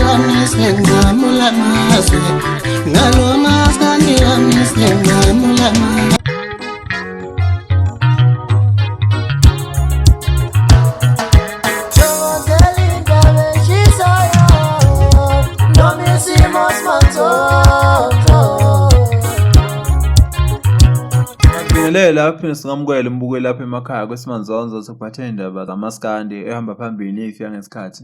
wami sengamula mazwe ngalo maskandi wami sengamula mazwe. Lapho singamukela umbukeli lapha emakhaya kwesimanje sokuphatha indaba zamaskandi ehamba phambili ifika ngesikhathi.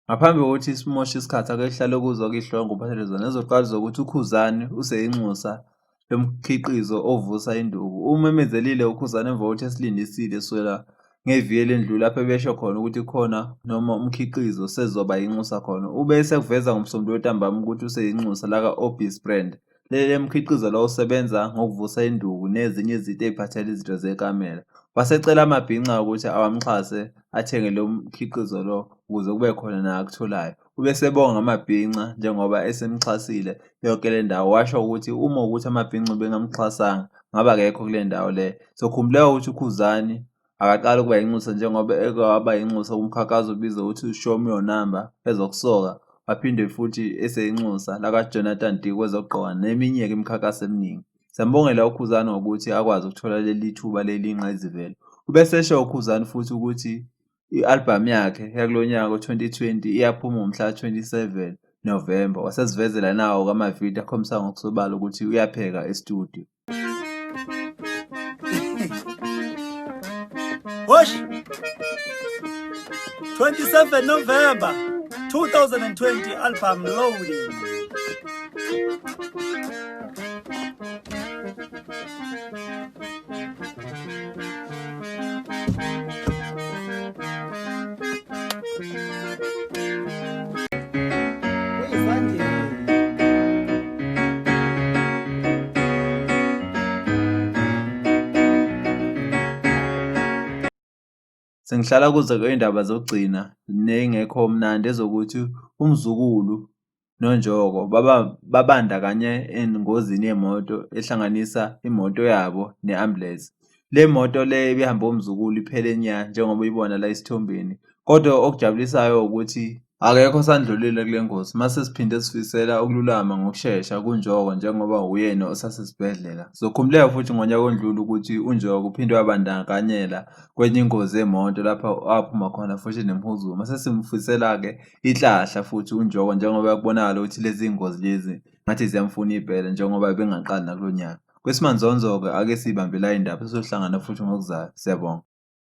Ngaphambi kokuthi isimoshe isikhathi ake sihlale kuzwa kihloko ngophathelezana nezoqala zokuthi uKhuzani useyinxusa lomkhiqizo ovusa induku. Umemezelile uKhuzani emva kokuthi esilindisile kusukela ngeviki elendlule lapho besho khona ukuthi khona noma umkhiqizo sezoba yinxusa khona. Ubese kuveza ngomsombululo ntambama ukuthi useyinxusa la ka-Obvious Brand. Le mkhiqizo lo usebenza ngokuvusa induku nezinye izinto eziphathela izitho zekamela. Wasecela amabhinca ukuthi awamxhase athenge lo mkhiqizo lo ukuze kube khona naye akutholayo. Ubese ebonga ngamabhinca njengoba esemxhasile yonke le ndawo. Washo ukuthi uma ukuthi amabhinca bengamxhasanga ngaba akekho kule ndawo le. Sokhumbuleka ukuthi uKhuzani akaqala ukuba yinxusa njengoba ekwaba yinxusa kumkhakazo obizwa ukuthi Show Me Your Number ezokusoka. Waphinde futhi eseyinxusa la kaJonathan Dee kwezokugqoka neminye-ke imikhankaso eminingi. Siyambongela uKhuzani ngokuthi akwazi ukuthola leli thuba leliyingqayizivele. Ubese esho uKhuzani futhi ukuthi i-albhamu yakhe yakulo nyaka u-2020 iyaphuma ngomhla 27 November. Wasesivezela nawo kwamavidiyo akhombisa ngokusobala ukuthi uyapheka e-studio. Hosh 27 November 2020 album loading. Sengihlala kuze kwey'ndaba zokugcina ney'ngekho mnandi ezokuthi umzukulu noNjoko babandakanye engozini yemoto ehlanganisa imoto yabo ne-ambulensi. Le moto le ibihamba umzukulu iphele nya njengoba uyibona la esithombeni. Kodwa okujabulisayo ukuthi akekho osandlulile kule ngozi. Mase siphinde sifisela ukululama ngokushesha kuNjoko njengoba uyena osasesibhedlela. Sokhumbuleka futhi ngonyaka ondlule ukuthi uNjoko uphinde wabandakanyela kwenye ingozi yemoto lapho aphuma khona futhi nemhuzuma. Mase simfisela-ke ihlahla futhi uNjoko njengoba kubonakala ukuthi lezi ngozi lezi ngathi ziyamfuna ibhele njengoba bengaqali nakulo nyaka. Kwesimanje ake sibambe la indaba sizohlangana futhi ngokuzayo. Siyabonga.